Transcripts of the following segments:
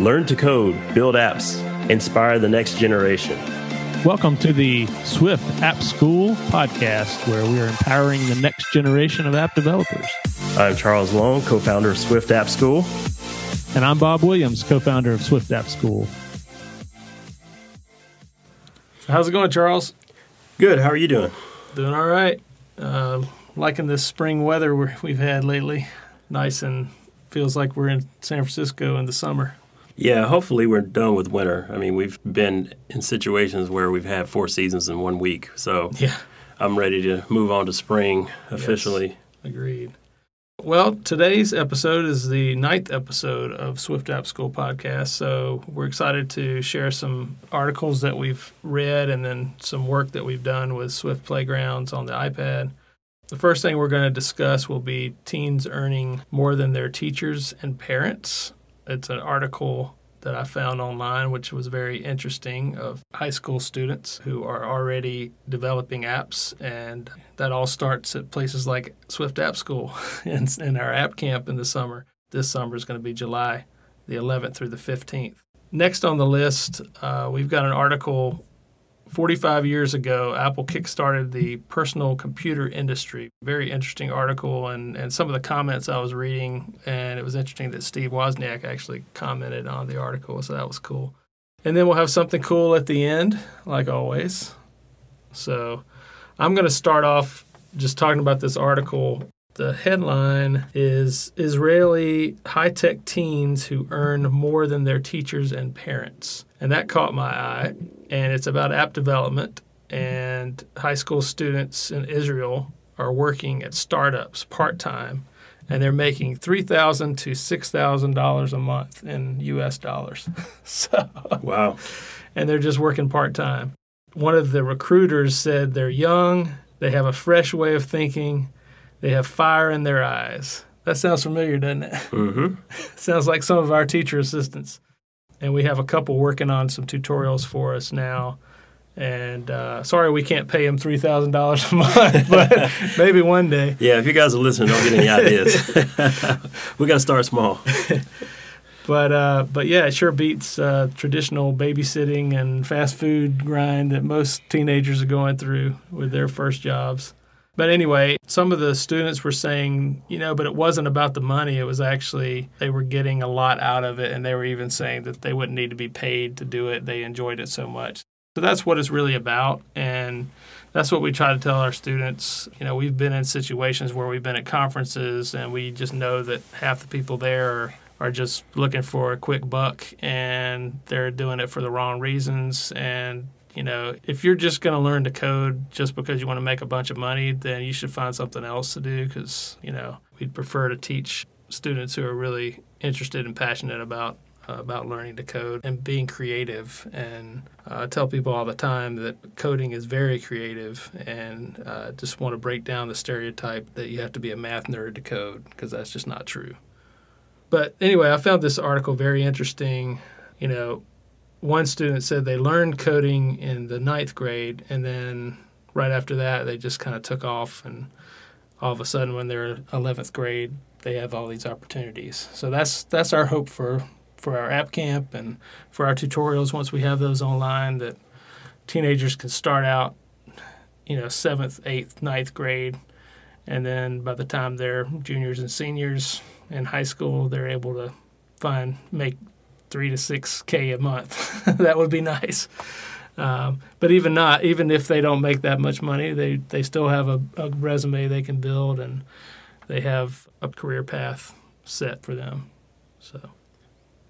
Learn to code, build apps, inspire the next generation. Welcome to the Swift App School podcast, where we are empowering the next generation of app developers. I'm Charles Long, co-founder of Swift App School. And I'm Bob Williams, co-founder of Swift App School. How's it going, Charles? Good. How are you doing? Doing all right. Liking this spring weather we've had lately. Nice, and feels like we're in San Francisco in the summer. Yeah, hopefully we're done with winter. I mean, we've been in situations where we've had 4 seasons in 1 week. So yeah, I'm ready to move on to spring officially. Yes, agreed. Well, today's episode is the 9th episode of Swift App School podcast. So we're excited to share some articles that we've read and then some work that we've done with Swift Playgrounds on the iPad. The first thing we're going to discuss will be teens earning more than their teachers and parents. It's an article that I found online, which was very interesting, of high school students who are already developing apps. And that all starts at places like Swift App School and our app camp in the summer. This summer is going to be July the 11th through the 15th. Next on the list, we've got an article. 45 years ago, Apple kickstarted the personal computer industry. Very interesting article, and some of the comments I was reading, and it was interesting that Steve Wozniak actually commented on the article, so that was cool. And then we'll have something cool at the end, like always. So I'm going to start off just talking about this article. The headline is Israeli high-tech teens who earn more than their teachers and parents. And that caught my eye. And it's about app development. And high school students in Israel are working at startups part-time. And they're making $3,000 to $6,000 a month in U.S. dollars. So, wow. And they're just working part-time. One of the recruiters said they're young, they have a fresh way of thinking, they have fire in their eyes. That sounds familiar, doesn't it? Mm-hmm. Sounds like some of our teacher assistants. And we have a couple working on some tutorials for us now. And sorry we can't pay them $3,000 a month, but maybe one day. Yeah, if you guys are listening, don't get any ideas. We got to start small. But yeah, it sure beats traditional babysitting and fast food grind that most teenagers are going through with their first jobs. But anyway, some of the students were saying, but it wasn't about the money. It was actually they were getting a lot out of it, and they were even saying that they wouldn't need to be paid to do it. They enjoyed it so much. So that's what it's really about, and that's what we try to tell our students. We've been in situations where we've been at conferences, and we just know that half the people there are just looking for a quick buck, and they're doing it for the wrong reasons. And if you're just going to learn to code just because you want to make a bunch of money, then you should find something else to do because, we'd prefer to teach students who are really interested and passionate about learning to code and being creative. And I tell people all the time that coding is very creative, and just want to break down the stereotype that you have to be a math nerd to code, because that's just not true. But anyway, I found this article very interesting. One student said they learned coding in the 9th grade, and then right after that, they just kind of took off, and all of a sudden, when they're 11th grade, they have all these opportunities. So that's our hope for our app camp and for our tutorials once we have those online, that teenagers can start out, 7th, 8th, 9th grade, and then by the time they're juniors and seniors in high school, they're able to make $3,000 to $6,000 a month. That would be nice. But even if they don't make that much money, they still have a resume they can build, and they have a career path set for them. So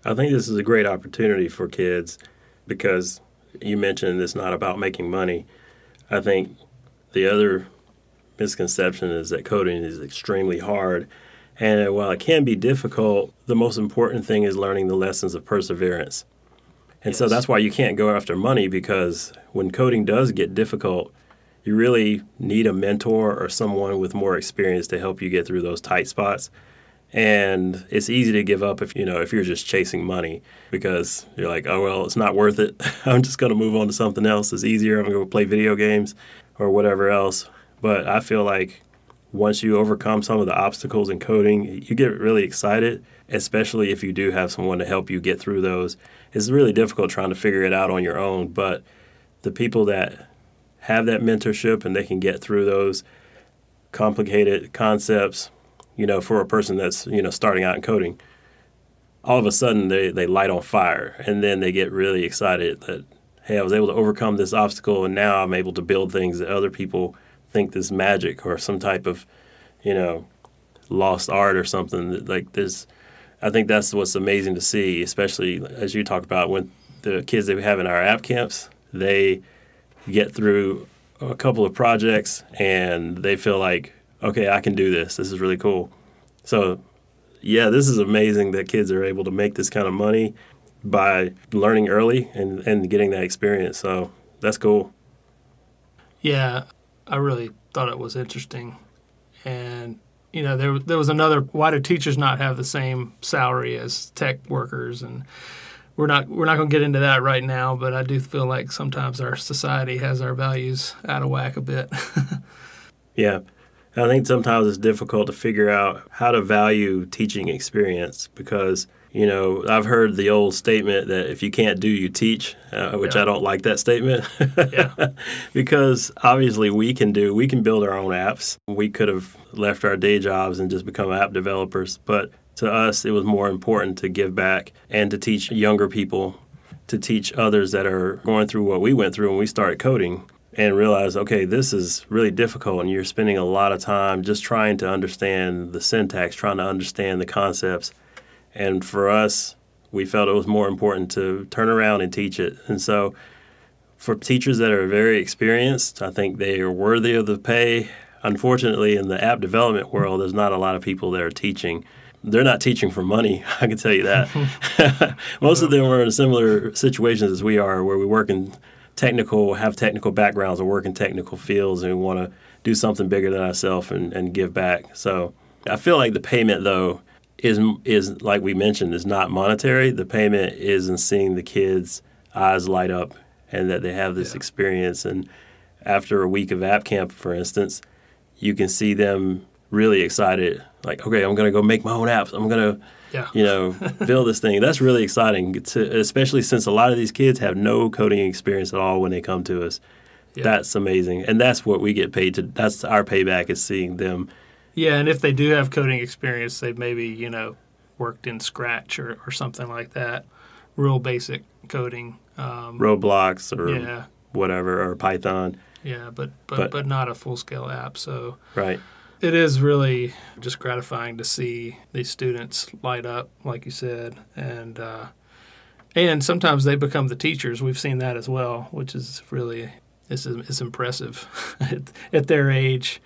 I think this is a great opportunity for kids because you mentioned it's not about making money. I think the other misconception is that coding is extremely hard. And while it can be difficult, the most important thing is learning the lessons of perseverance. And so that's why you can't go after money, because when coding does get difficult, you really need a mentor or someone with more experience to help you get through those tight spots. And it's easy to give up if you're just chasing money, because you're like, oh, well, it's not worth it. I'm just going to move on to something else. It's easier. I'm going to go play video games or whatever else. But I feel like once you overcome some of the obstacles in coding, you get really excited, especially if you do have someone to help you get through those. It's really difficult trying to figure it out on your own, but the people that have that mentorship and they can get through those complicated concepts, for a person that's, starting out in coding, all of a sudden they light on fire, and then they get really excited that, hey, I was able to overcome this obstacle, and now I'm able to build things that other people think is magic or some type of, lost art or something like this. I think that's what's amazing to see, especially as you talked about when the kids that we have in our app camps, they get through a couple of projects and they feel like, okay, I can do this. This is really cool. So, yeah, this is amazing that kids are able to make this kind of money by learning early and getting that experience. So that's cool. Yeah, I really thought it was interesting. And, there was another, why do teachers not have the same salary as tech workers? And we're not going to get into that right now, but I do feel like sometimes our society has our values out of whack a bit. Yeah. I think sometimes it's difficult to figure out how to value teaching experience because, I've heard the old statement that if you can't do, you teach, which I don't like that statement. Yeah. Because obviously we can build our own apps. We could have left our day jobs and just become app developers. But to us, it was more important to give back and to teach younger people, to teach others that are going through what we went through when we started coding and realize, okay, this is really difficult and you're spending a lot of time just trying to understand the syntax, trying to understand the concepts. And for us, we felt it was more important to turn around and teach it. And so for teachers that are very experienced, I think they are worthy of the pay. Unfortunately, in the app development world, there's not a lot of people that are teaching. They're not teaching for money, I can tell you that. Most of them are in similar situations as we are, where we work in have technical backgrounds or work in technical fields, and we want to do something bigger than ourselves and give back. So I feel like the payment, though, is like we mentioned, is not monetary. The payment is in seeing the kids' eyes light up and that they have this experience. And after a week of app camp, for instance, you can see them really excited, like, okay, I'm going to go make my own apps. I'm going to, build this thing. That's really exciting, especially since a lot of these kids have no coding experience at all when they come to us. Yeah. That's amazing. And that's what we get paid to. That's our payback, is seeing them. Yeah, and if they do have coding experience, they've maybe, worked in Scratch or something like that, real basic coding. Roblox or whatever, or Python. Yeah, but not a full-scale app. So right. It is really just gratifying to see these students light up, like you said, and sometimes they become the teachers. We've seen that as well, which is really it's impressive at their age.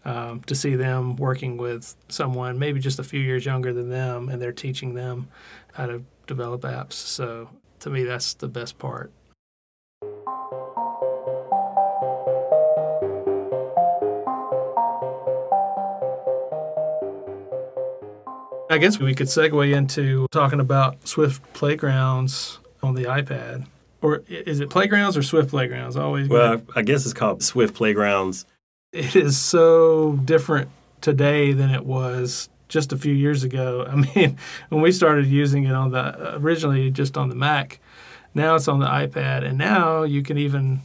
To see them working with someone maybe just a few years younger than them, and they're teaching them how to develop apps. So to me, that's the best part. I guess we could segue into talking about Swift Playgrounds on the iPad. Or is it Playgrounds or Swift Playgrounds? Well, I guess it's called Swift Playgrounds. It is so different today than it was just a few years ago. I mean, when we started using it originally just on the Mac, now it's on the iPad, and now you can even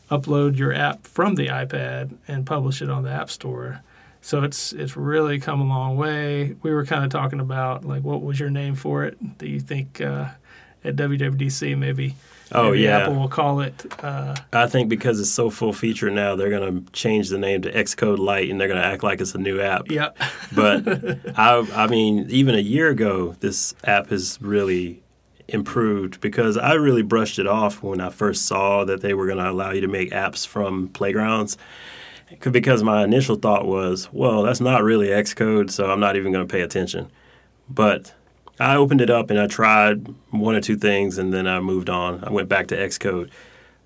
upload your app from the iPad and publish it on the App Store. So it's really come a long way. We were kind of talking about, like, what was your name for it? Do you think at WWDC maybe? Maybe Apple will call it. I think because it's so full feature now, they're going to change the name to Xcode Lite, and they're going to act like it's a new app. Yeah. But I mean, even a year ago, this app has really improved, because I really brushed it off when I first saw that they were going to allow you to make apps from Playgrounds. Because my initial thought was, well, that's not really Xcode, so I'm not even going to pay attention. But I opened it up and I tried one or two things, and then I moved on. I went back to Xcode.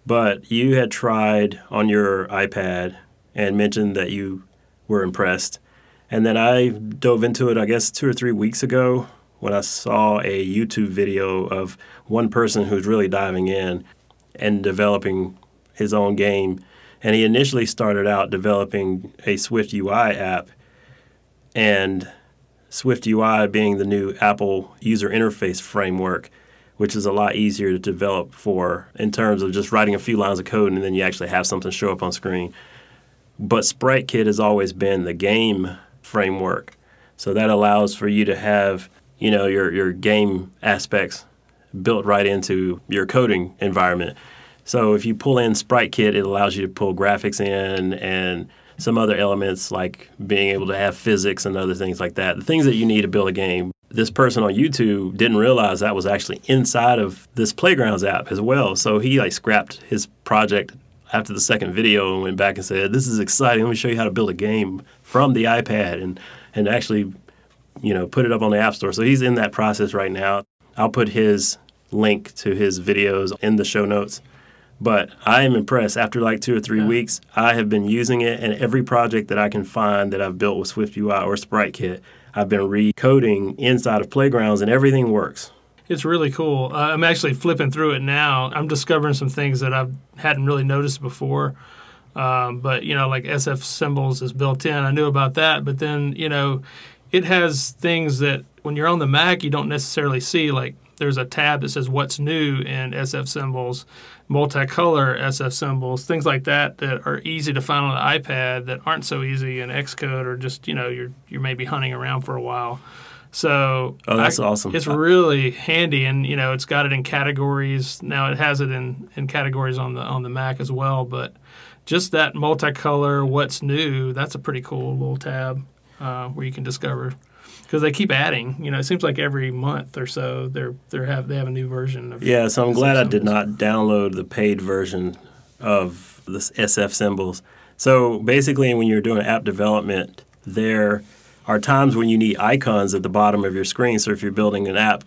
But you had tried on your iPad and mentioned that you were impressed. And then I dove into it, I guess, 2 or 3 weeks ago, when I saw a YouTube video of one person who's really diving in and developing his own game And he initially started out developing a Swift UI app, and Swift UI being the new Apple user interface framework, which is a lot easier to develop for in terms of just writing a few lines of code and then you actually have something show up on screen. But SpriteKit has always been the game framework. So that allows for you to have, your game aspects built right into your coding environment. So if you pull in SpriteKit, it allows you to pull graphics in and some other elements like being able to have physics and other things like that. The things that you need to build a game. This person on YouTube didn't realize that was actually inside of this Playgrounds app as well. So he scrapped his project after the second video and went back and said, "This is exciting. Let me show you how to build a game from the iPad and actually, put it up on the App Store." So he's in that process right now. I'll put his link to his videos in the show notes. But I am impressed. After 2 or 3 weeks, I have been using it, and every project that I can find that I've built with SwiftUI or SpriteKit, I've been recoding inside of Playgrounds, and everything works. It's really cool. I'm actually flipping through it now. I'm discovering some things that I hadn't really noticed before. But, like SF symbols is built in. I knew about that. But then, it has things that when you're on the Mac, you don't necessarily see. Like there's a tab that says what's new in SF symbols, multicolor SF symbols, things like that that are easy to find on the iPad that aren't so easy in Xcode, or just, you're maybe hunting around for a while. So that's awesome. It's really handy, and it's got it in categories. Now it has it in categories on the Mac as well, but just that multicolor what's new, that's a pretty cool little tab where you can discover, because they keep adding. It seems like every month or so they have a new version of. Yeah, so I'm glad I did not download the paid version of the SF symbols. So basically, when you're doing app development, there are times when you need icons at the bottom of your screen. So if you're building an app,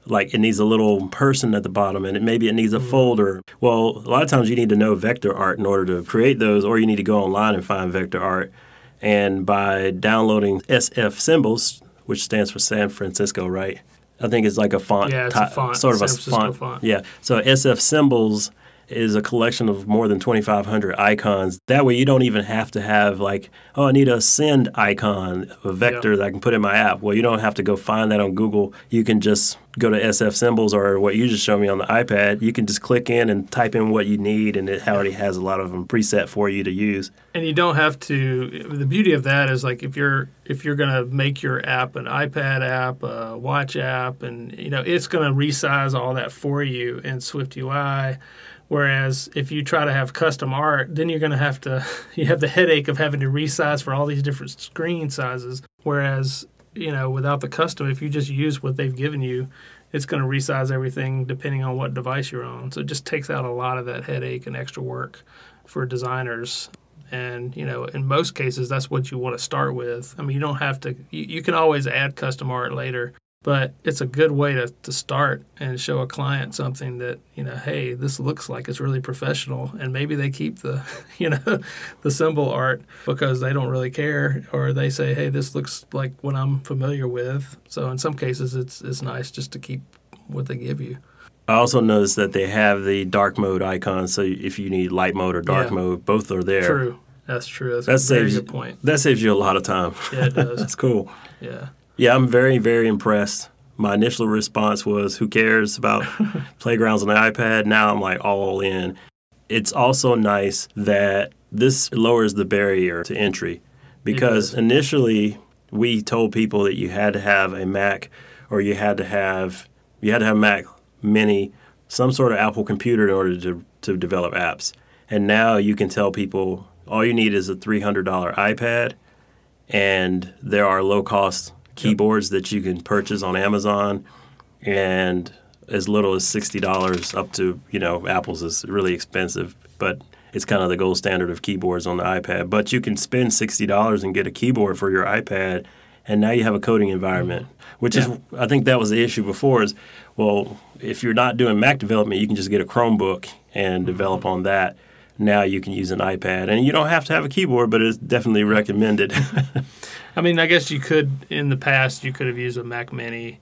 it needs a little person at the bottom, and maybe it needs a folder. Well, a lot of times you need to know vector art in order to create those, or you need to go online and find vector art. And by downloading SF symbols, which stands for San Francisco, right? I think it's like a font. Yeah, it's a font. Sort of San a Francisco font. Yeah. So SF symbols is a collection of more than 2,500 icons. That way you don't even have to have I need a send icon, a vector that I can put in my app. Well, you don't have to go find that on Google. You can just go to SF symbols, or what you just showed me on the iPad. You can just click in and type in what you need, and it already has a lot of them preset for you to use. And you don't have to. The beauty of that is if you're going to make your app an iPad app, a watch app, and it's going to resize all that for you in SwiftUI. Whereas if you try to have custom art, then you're going to have the headache of having to resize for all these different screen sizes. Whereas, without the custom, if you just use what they've given you, it's going to resize everything depending on what device you're on. So it just takes out a lot of that headache and extra work for designers. And, in most cases, that's what you want to start with. I mean, you don't have to, you can always add custom art later. But it's a good way to start and show a client something that, hey, this looks like it's really professional. And maybe they keep the, the symbol art because they don't really care. Or they say, hey, this looks like what I'm familiar with. So in some cases, it's nice just to keep what they give you. I also noticed that they have the dark mode icon. So if you need light mode or dark mode, both are there. True. That's true. That's a very good point. That saves you a lot of time. Yeah, it does. That's cool. Yeah. Yeah, I'm very, very impressed. My initial response was, who cares about Playgrounds on the iPad? Now I'm all in. It's also nice that this lowers the barrier to entry, because initially we told people that you had to have a Mac, or you had to have Mac Mini, some sort of Apple computer in order to develop apps. And now you can tell people all you need is a $300 iPad, and there are low-cost keyboards that you can purchase on Amazon, and as little as $60 up to, Apple's is really expensive, but it's kind of the gold standard of keyboards on the iPad. But you can spend $60 and get a keyboard for your iPad, and now you have a coding environment, which is, I think that was the issue before is, well, if you're not doing Mac development, you can just get a Chromebook and develop on that. Now you can use an iPad, and you don't have to have a keyboard, but it's definitely recommended. I mean, I guess you could, in the past, you could have used a Mac Mini,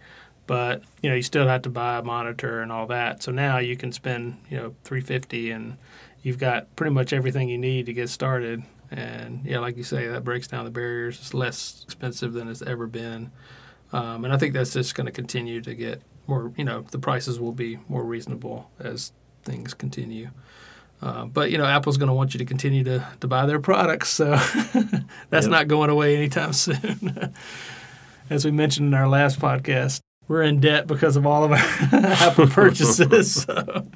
but, you still have to buy a monitor and all that. So now you can spend, $350 and you've got pretty much everything you need to get started. And yeah, like you say, that breaks down the barriers. It's less expensive than it's ever been. And I think that's just going to continue to get more, the prices will be more reasonable as things continue. But, Apple's going to want you to continue to buy their products. So that's not going away anytime soon. As we mentioned in our last podcast, we're in debt because of all of our Apple purchases. So.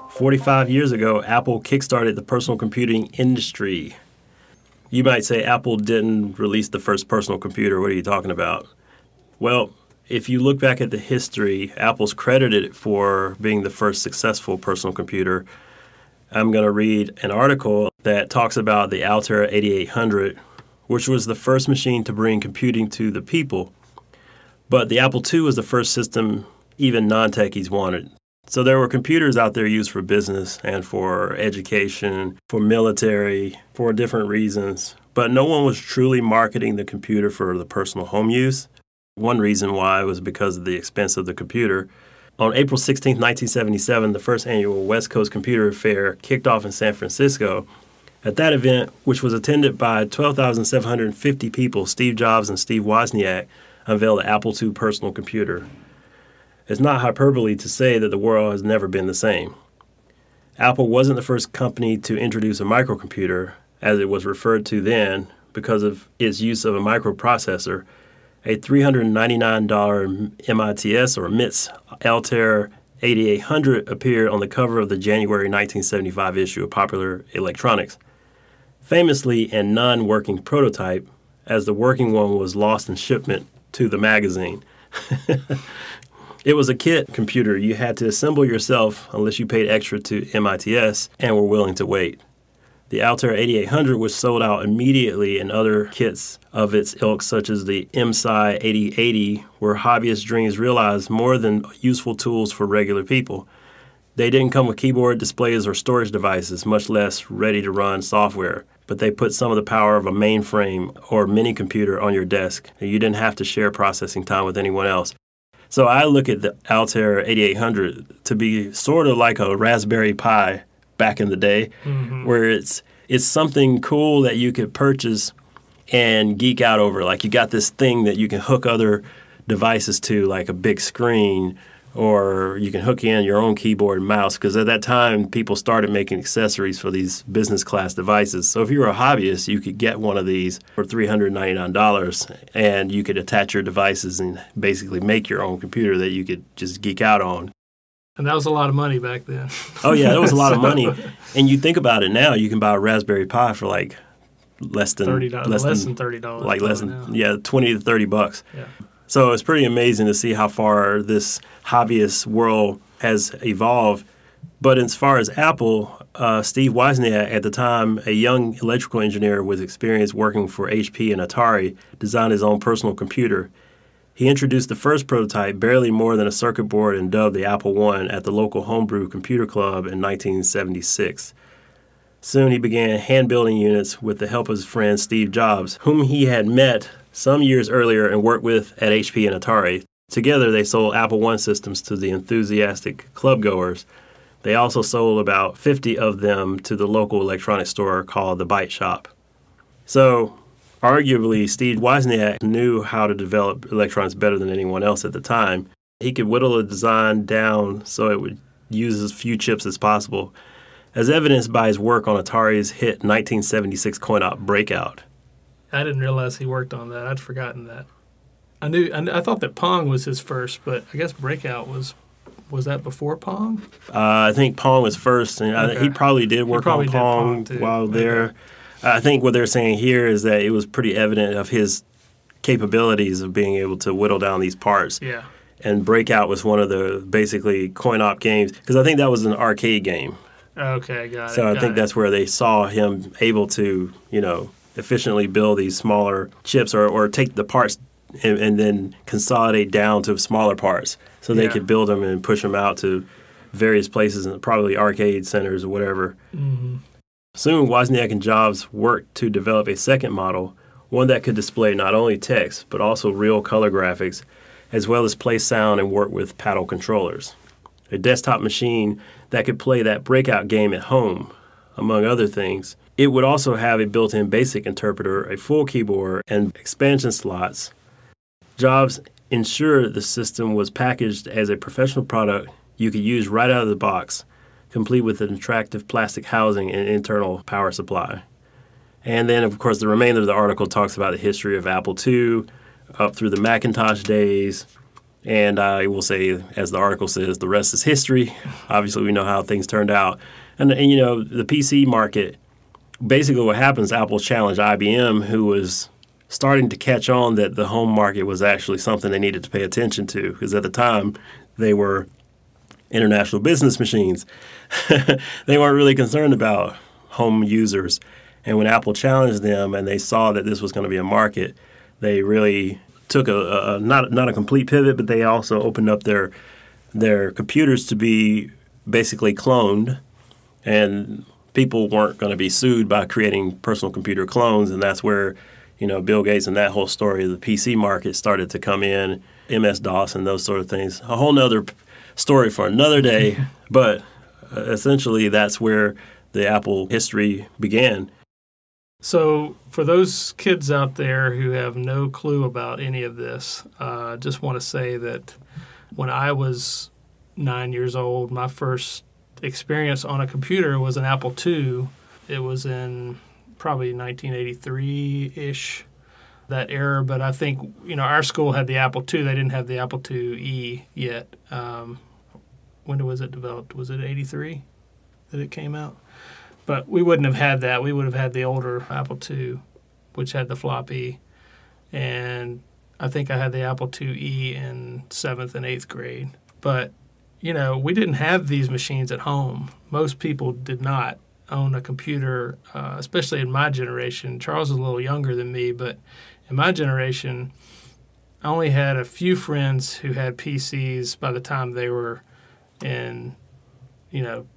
45 years ago, Apple kickstarted the personal computing industry. You might say Apple didn't release the first personal computer. What are you talking about? Well, if you look back at the history, Apple's credited for being the first successful personal computer. I'm going to read an article that talks about the Altair 8800, which was the first machine to bring computing to the people. But the Apple II was the first system even non-techies wanted. So there were computers out there used for business and for education, for military, for different reasons. But no one was truly marketing the computer for the personal home use. One reason why was because of the expense of the computer. On April 16, 1977, the first annual West Coast Computer Fair kicked off in San Francisco. At that event, which was attended by 12,750 people, Steve Jobs and Steve Wozniak unveiled the Apple II personal computer. It's not hyperbole to say that the world has never been the same. Apple wasn't the first company to introduce a microcomputer, as it was referred to then, because of its use of a microprocessor. A $399 MITS or MITS Altair 8800 appeared on the cover of the January 1975 issue of Popular Electronics. Famously a non-working prototype, as the working one was lost in shipment to the magazine. It was a kit computer you had to assemble yourself unless you paid extra to MITS and were willing to wait. The Altair 8800 was sold out immediately, and other kits of its ilk, such as the MSI 8080, were hobbyist dreams realized more than useful tools for regular people. They didn't come with keyboard, displays, or storage devices, much less ready-to-run software, but they put some of the power of a mainframe or mini computer on your desk, and you didn't have to share processing time with anyone else. So I look at the Altair 8800 to be sort of like a Raspberry Pi back in the day, where it's something cool that you could purchase and geek out over. Like you got this thing that you can hook other devices to, like a big screen, or you can hook in your own keyboard and mouse, because at that time people started making accessories for these business class devices. So if you were a hobbyist, you could get one of these for $399 and you could attach your devices and basically make your own computer that you could just geek out on. And that was a lot of money back then. Oh yeah, that was a lot of money. And you think about it now, you can buy a Raspberry Pi for like less than $30. Like less than $20 to $30. Yeah. So it's pretty amazing to see how far this hobbyist world has evolved. But as far as Apple, Steve Wozniak, at the time a young electrical engineer with experience working for HP and Atari, designed his own personal computer. He introduced the first prototype, barely more than a circuit board, and dubbed the Apple I at the local homebrew computer club in 1976. Soon he began hand-building units with the help of his friend Steve Jobs, whom he had met some years earlier and worked with at HP and Atari. Together, they sold Apple I systems to the enthusiastic clubgoers. They also sold about 50 of them to the local electronics store called the Byte Shop. So, arguably, Steve Wozniak knew how to develop electronics better than anyone else at the time. He could whittle a design down so it would use as few chips as possible, as evidenced by his work on Atari's hit 1976 coin-op Breakout. I didn't realize he worked on that. I'd forgotten that. I thought that Pong was his first, but I guess Breakout was that before Pong? I think Pong was first, and he probably did work on Pong while there. I think what they're saying here is that it was pretty evident of his capabilities of being able to whittle down these parts. Yeah. And Breakout was one of the basically coin-op games, because I think that was an arcade game. Okay, got it. So I think that's where they saw him able to, efficiently build these smaller chips or take the parts and then consolidate down to smaller parts so they could build them and push them out to various places, and probably arcade centers or whatever. Mm-hmm. Soon, Wozniak and Jobs worked to develop a second model, one that could display not only text, but also real color graphics, as well as play sound and work with paddle controllers. A desktop machine that could play that breakout game at home, among other things. It would also have a built-in BASIC interpreter, a full keyboard, and expansion slots. Jobs ensured the system was packaged as a professional product you could use right out of the box, complete with an attractive plastic housing and internal power supply. And then, of course, the remainder of the article talks about the history of Apple II up through the Macintosh days. And I will say, as the article says, the rest is history. Obviously, we know how things turned out. And you know, the PC market, basically what happens, Apple challenged IBM, who was starting to catch on that the home market was actually something they needed to pay attention to, because at the time, they were international business machines. They weren't really concerned about home users. And when Apple challenged them and they saw that this was going to be a market, they really took not a complete pivot, but they also opened up their computers to be basically cloned, and people weren't going to be sued by creating personal computer clones. And that's where, you know, Bill Gates and that whole story of the PC market started to come in, MS-DOS and those sort of things. A whole nother story for another day, but essentially that's where the Apple history began. So for those kids out there who have no clue about any of this, I just want to say that when I was 9 years old, my first experience on a computer was an Apple II. It was in probably 1983-ish, that era. But I think, you know, our school had the Apple II. They didn't have the Apple IIe yet. When was it developed? Was it 83 that it came out? But we wouldn't have had that. We would have had the older Apple II, which had the floppy. And I think I had the Apple IIe in 7th and 8th grade. But, you know, we didn't have these machines at home. Most people did not own a computer, especially in my generation. Charles is a little younger than me, but in my generation, I only had a few friends who had PCs by the time they were in, you know,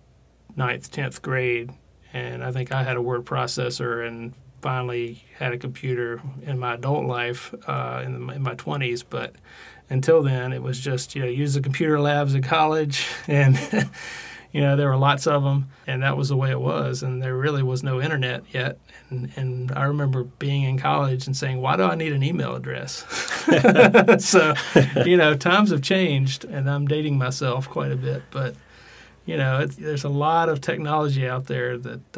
9th, 10th grade. And I think I had a word processor and finally had a computer in my adult life in my 20s. But until then, it was just, you know, use the computer labs in college. And, you know, there were lots of them. And that was the way it was. And there really was no internet yet. And I remember being in college and saying, why do I need an email address? So, you know, times have changed. And I'm dating myself quite a bit. But you know, there's a lot of technology out there that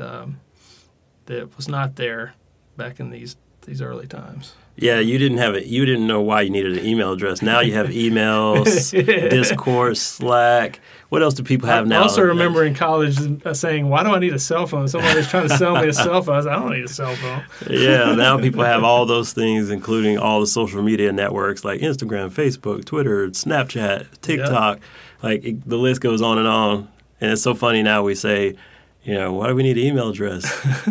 that was not there back in these early times. Yeah, you didn't have it. You didn't know why you needed an email address. Now you have emails, Discourse, Slack. What else do people have now? I also remember in college saying, "Why do I need a cell phone?" Somebody was trying to sell me a cell phone. I was like, "I don't need a cell phone." Yeah, now people have all those things, including all the social media networks like Instagram, Facebook, Twitter, Snapchat, TikTok. Yep. Like the list goes on and on. And it's so funny now we say, you know, why do we need an email address?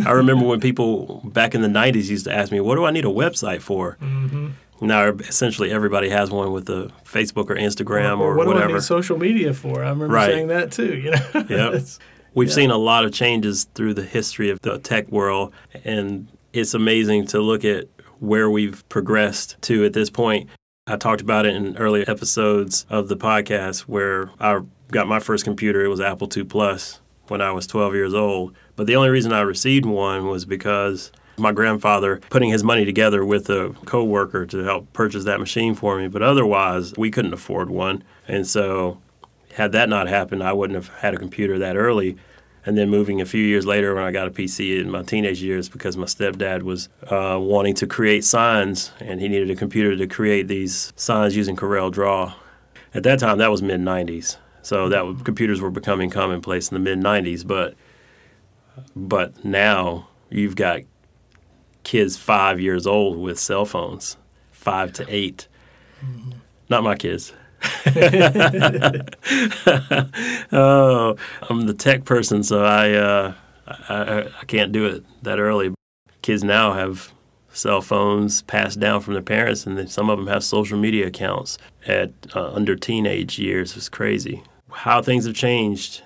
I remember when people back in the 90s used to ask me, what do I need a website for? Mm-hmm. Now, essentially, everybody has one with a Facebook or Instagram or what whatever. What do I need social media for? I remember saying that too. You know, yep. We've seen a lot of changes through the history of the tech world, and it's amazing to look at where we've progressed to at this point. I talked about it in earlier episodes of the podcast where I got my first computer. It was Apple II Plus when I was 12 years old. But the only reason I received one was because my grandfather putting his money together with a coworker to help purchase that machine for me. But otherwise, we couldn't afford one. And so had that not happened, I wouldn't have had a computer that early. And then moving a few years later when I got a PC in my teenage years because my stepdad was wanting to create signs, and he needed a computer to create these signs using CorelDRAW. At that time, that was mid-'90s. So computers were becoming commonplace in the mid-'90s. But now you've got kids 5 years old with cell phones, 5 to 8. Mm-hmm. Not my kids. Oh, I'm the tech person, so I can't do it that early. Kids now have cell phones passed down from their parents, and then some of them have social media accounts at under teenage years. It's crazy how things have changed.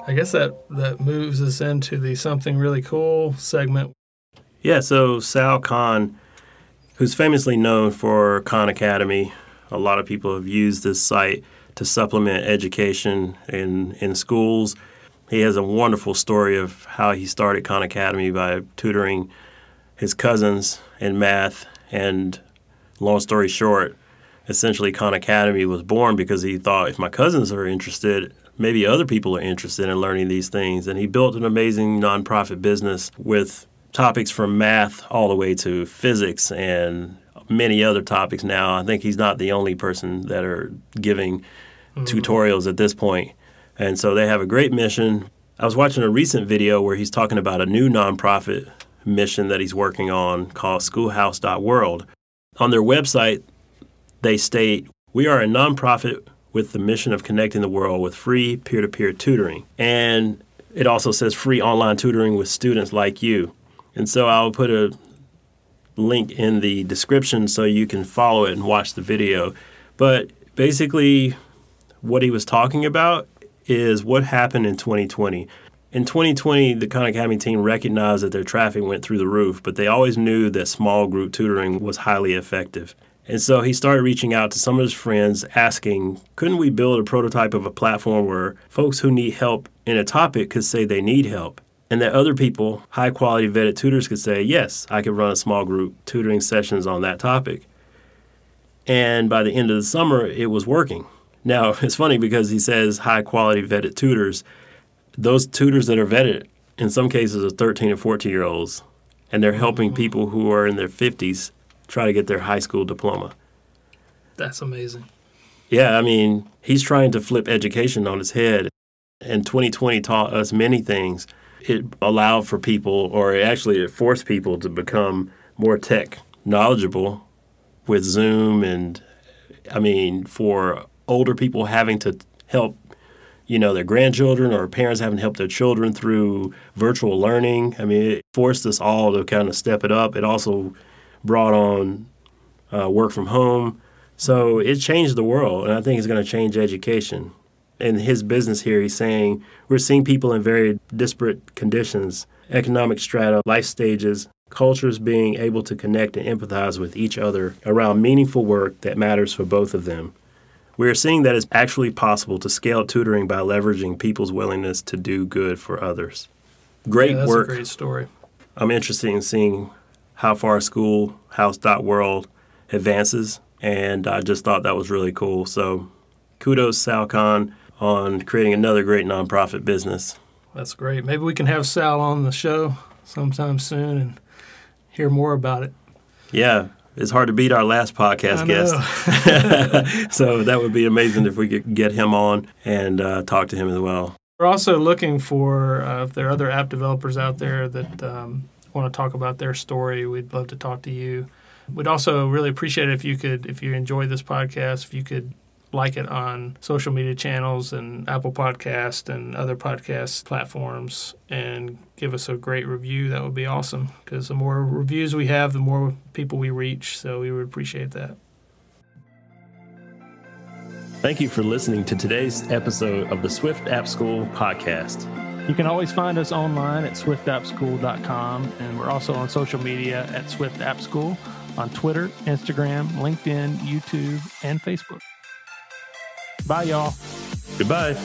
I guess that moves us into the something really cool segment. Yeah, so Sal Khan, who's famously known for Khan Academy, a lot of people have used this site to supplement education in schools. He has a wonderful story of how he started Khan Academy by tutoring his cousins in math. And long story short, essentially Khan Academy was born because he thought, if my cousins are interested, maybe other people are interested in learning these things. And he built an amazing nonprofit business with topics from math all the way to physics and many other topics now. I think he's not the only person that are giving tutorials at this point. And so they have a great mission. I was watching a recent video where he's talking about a new nonprofit mission that he's working on called Schoolhouse.world. On their website, they state, "We are a nonprofit with the mission of connecting the world with free peer-to-peer tutoring." And it also says free online tutoring with students like you. And so I'll put a link in the description so you can follow it and watch the video. But basically, what he was talking about is what happened in 2020. In 2020, the Khan Academy team recognized that their traffic went through the roof, but they always knew that small group tutoring was highly effective. And so he started reaching out to some of his friends asking, couldn't we build a prototype of a platform where folks who need help in a topic could say they need help? And that other people, high-quality vetted tutors, could say, yes, I could run a small group tutoring sessions on that topic. And by the end of the summer, it was working. Now, it's funny because he says high-quality vetted tutors. Those tutors that are vetted, in some cases, are 13 and 14-year-olds, and they're helping people who are in their 50s try to get their high school diploma. That's amazing. Yeah, I mean, he's trying to flip education on its head, and 2020 taught us many things. It allowed for people, or it forced people to become more tech knowledgeable with Zoom, and I mean, for older people having to help, their grandchildren, or parents having to help their children through virtual learning. I mean, it forced us all to kind of step it up. It also brought on work from home. So it changed the world, and I think it's going to change education. In his business here, he's saying we're seeing people in very disparate conditions, economic strata, life stages, cultures being able to connect and empathize with each other around meaningful work that matters for both of them. We are seeing that it's actually possible to scale tutoring by leveraging people's willingness to do good for others. Great that's work. A great story. I'm interested in seeing how far Schoolhouse.world advances, and I just thought that was really cool. So kudos, Sal Khan, on creating another great nonprofit business. That's great. Maybe we can have Sal on the show sometime soon and hear more about it. Yeah, it's hard to beat our last podcast guest. So that would be amazing if we could get him on and talk to him as well. We're also looking for, if there are other app developers out there that want to talk about their story, we'd love to talk to you. We'd also really appreciate it if you enjoy this podcast, if you could like it on social media channels and Apple Podcast and other podcast platforms, and give us a great review. That would be awesome, because the more reviews we have, the more people we reach. So we would appreciate that. Thank you for listening to today's episode of the Swift App School podcast. You can always find us online at swiftappschool.com, and we're also on social media at Swift App School on Twitter, Instagram, LinkedIn, YouTube, and Facebook. Bye, y'all. Goodbye.